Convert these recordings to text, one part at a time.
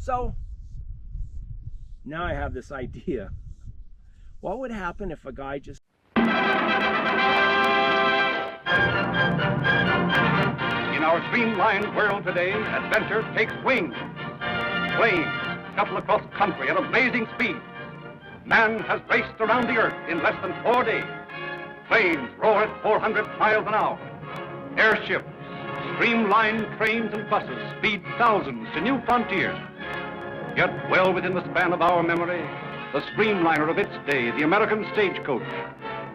So now I have this idea. What would happen if a guy just... In our streamlined world today, adventure takes wings. Planes shuffle across country at amazing speed. Man has raced around the earth in less than 4 days. Planes roar at 400 miles an hour. Airships, streamlined trains and buses speed thousands to new frontiers. Yet well within the span of our memory, the streamliner of its day, the American stagecoach,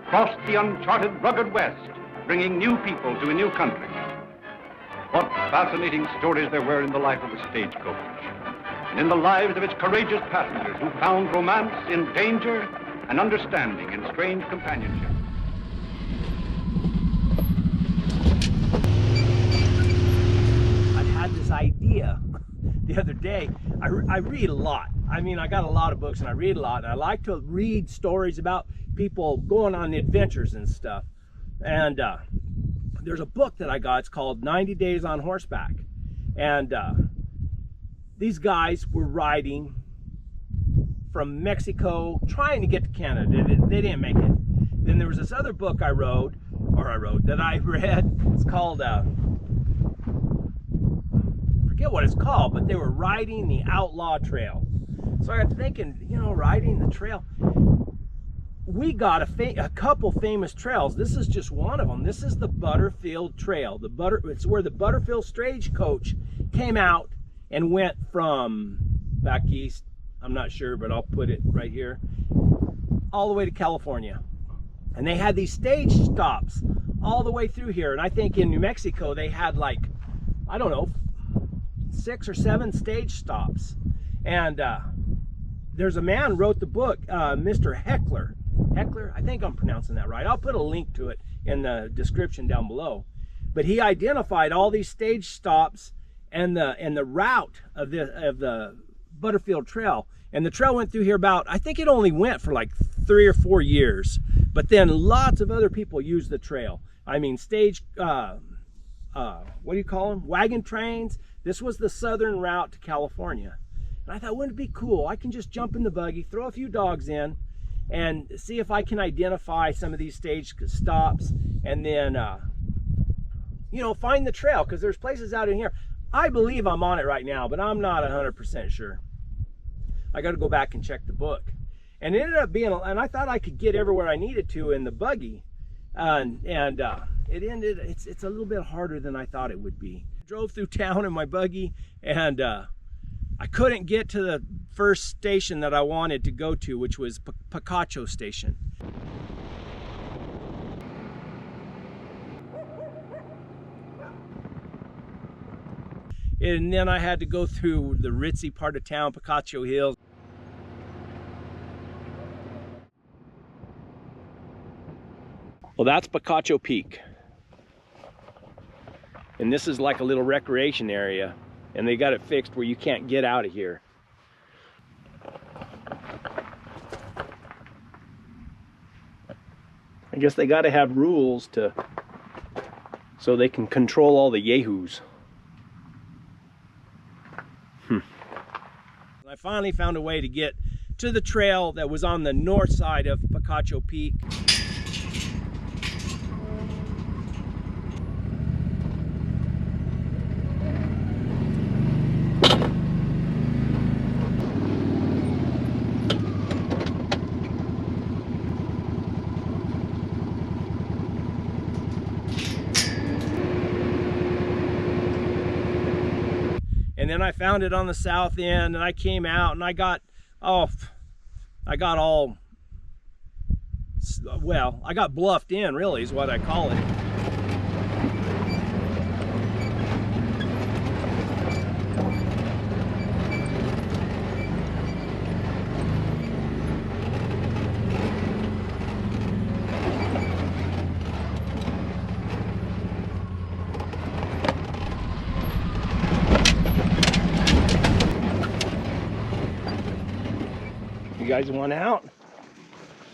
crossed the uncharted rugged West, bringing new people to a new country. What fascinating stories there were in the life of the stagecoach, and in the lives of its courageous passengers who found romance in danger and understanding in strange companionship. I had this idea the other day. I read a lot. I mean, I got a lot of books and I read a lot, and I like to read stories about people going on adventures and stuff. And there's a book that I got. It's called 90 Days on Horseback. And these guys were riding from Mexico, trying to get to Canada. They didn't make it. Then there was this other book I wrote that I read. It's called, forget what it's called, but they were riding the outlaw trail. So I got thinking, you know, riding the trail. We got a couple famous trails. This is just one of them. This is the Butterfield Trail. It's where the Butterfield stagecoach came out and went from back east, I'm not sure, but I'll put it right here, all the way to California. And they had these stage stops all the way through here. And I think in New Mexico, they had like, I don't know, 6 or 7 stage stops. And there's a man who wrote the book, Mr. Heckler, I think I'm pronouncing that right. I'll put a link to it in the description down below. But he identified all these stage stops and the route of the Butterfield Trail. And the trail went through here about, I think it only went for like 3 or 4 years. But then lots of other people used the trail. I mean, stage, what do you call them? Wagon trains. This was the southern route to California. And I thought, wouldn't it be cool? I can just jump in the buggy, throw a few dogs in, and see if I can identify some of these stage stops, and then, you know, find the trail, because there's places out in here. I believe I'm on it right now, but I'm not 100% sure. I got to go back and check the book. And it ended up being, and I thought I could get everywhere I needed to in the buggy, it ended, it's a little bit harder than I thought it would be. Drove through town in my buggy, and I couldn't get to the first station that I wanted to go to, which was Picacho Station. And then I had to go through the ritzy part of town, Picacho Hills. Well, that's Picacho Peak. And this is like a little recreation area. And they got it fixed where you can't get out of here. I guess they got to have rules so they can control all the yahoos. I finally found a way to get to the trail that was on the north side of Picacho Peak. And then I found it on the south end, and I came out and I got bluffed in, really, is what I call it. You guys want out?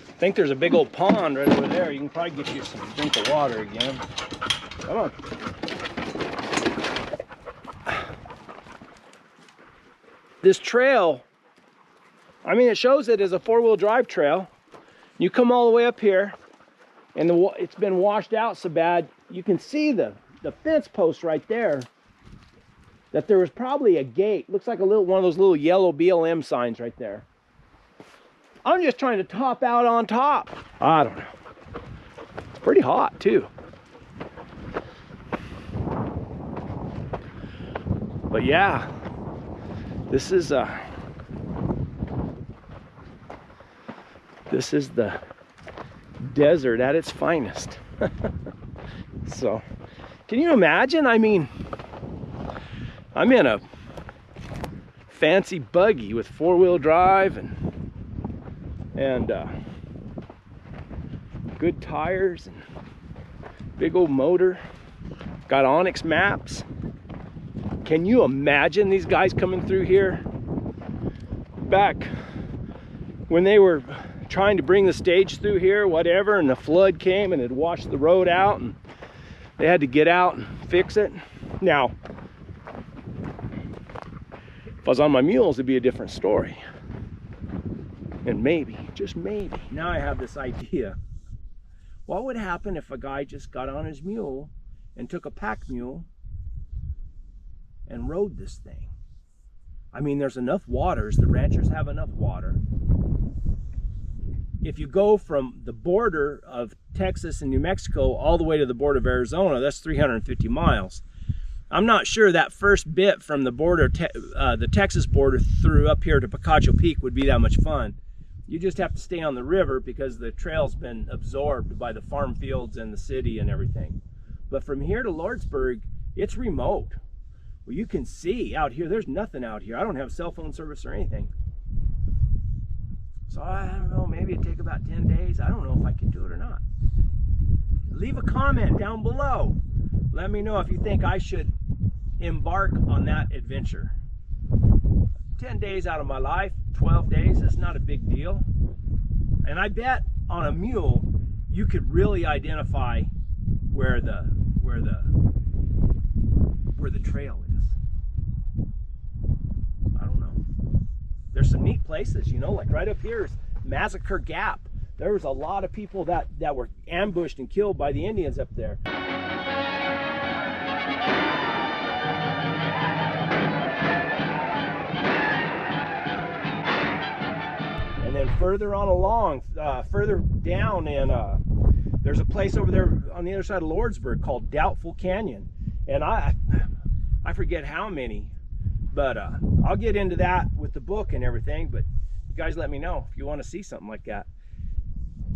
I think there's a big old pond right over there. You can probably get you some drink of water again. Come on. this trail, I mean, it shows it as a four-wheel drive trail. You come all the way up here, and it's been washed out so bad, you can see the fence post right there, that there was probably a gate. Looks like one of those little yellow BLM signs right there. I'm just trying to top out on top. I don't know. It's pretty hot too. But yeah, this is the desert at its finest. So, can you imagine? I mean, I'm in a fancy buggy with four-wheel drive and good tires and big old motor. Got Onyx maps. Can you imagine these guys coming through here back when they were trying to bring the stage through here, whatever, and the flood came and it washed the road out and they had to get out and fix it? Now, if I was on my mules, it'd be a different story. And maybe, just maybe, now I have this idea. What would happen if a guy just got on his mule and took a pack mule and rode this thing? I mean, there's enough waters. The ranchers have enough water. If you go from the border of Texas and New Mexico all the way to the border of Arizona, that's 350 miles. I'm not sure that first bit from the border, the Texas border through up here to Picacho Peak would be that much fun. You just have to stay on the river because the trail's been absorbed by the farm fields and the city and everything. But from here to Lordsburg, it's remote. Well, you can see out here, there's nothing out here. I don't have cell phone service or anything. So I don't know, maybe it'd take about 10 days. I don't know if I can do it or not. Leave a comment down below. Let me know if you think I should embark on that adventure. 10 days out of my life, 12 days, it's not a big deal. And I bet on a mule, you could really identify where the trail is. I don't know. There's some neat places, you know, like right up here is Massacre Gap. There was a lot of people that were ambushed and killed by the Indians up there. And then further on along, further down, and there's a place over there on the other side of Lordsburg called Doubtful Canyon. And I forget how many, but I'll get into that with the book and everything. But you guys let me know if you want to see something like that.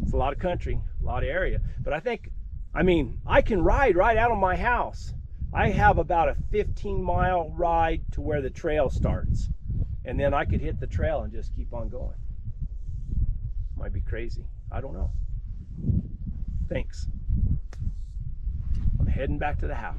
It's a lot of country, a lot of area. But I mean, I can ride right out of my house. I have about a 15-mile ride to where the trail starts. And then I could hit the trail and just keep on going. Might be crazy. I don't know. Thanks. I'm heading back to the house.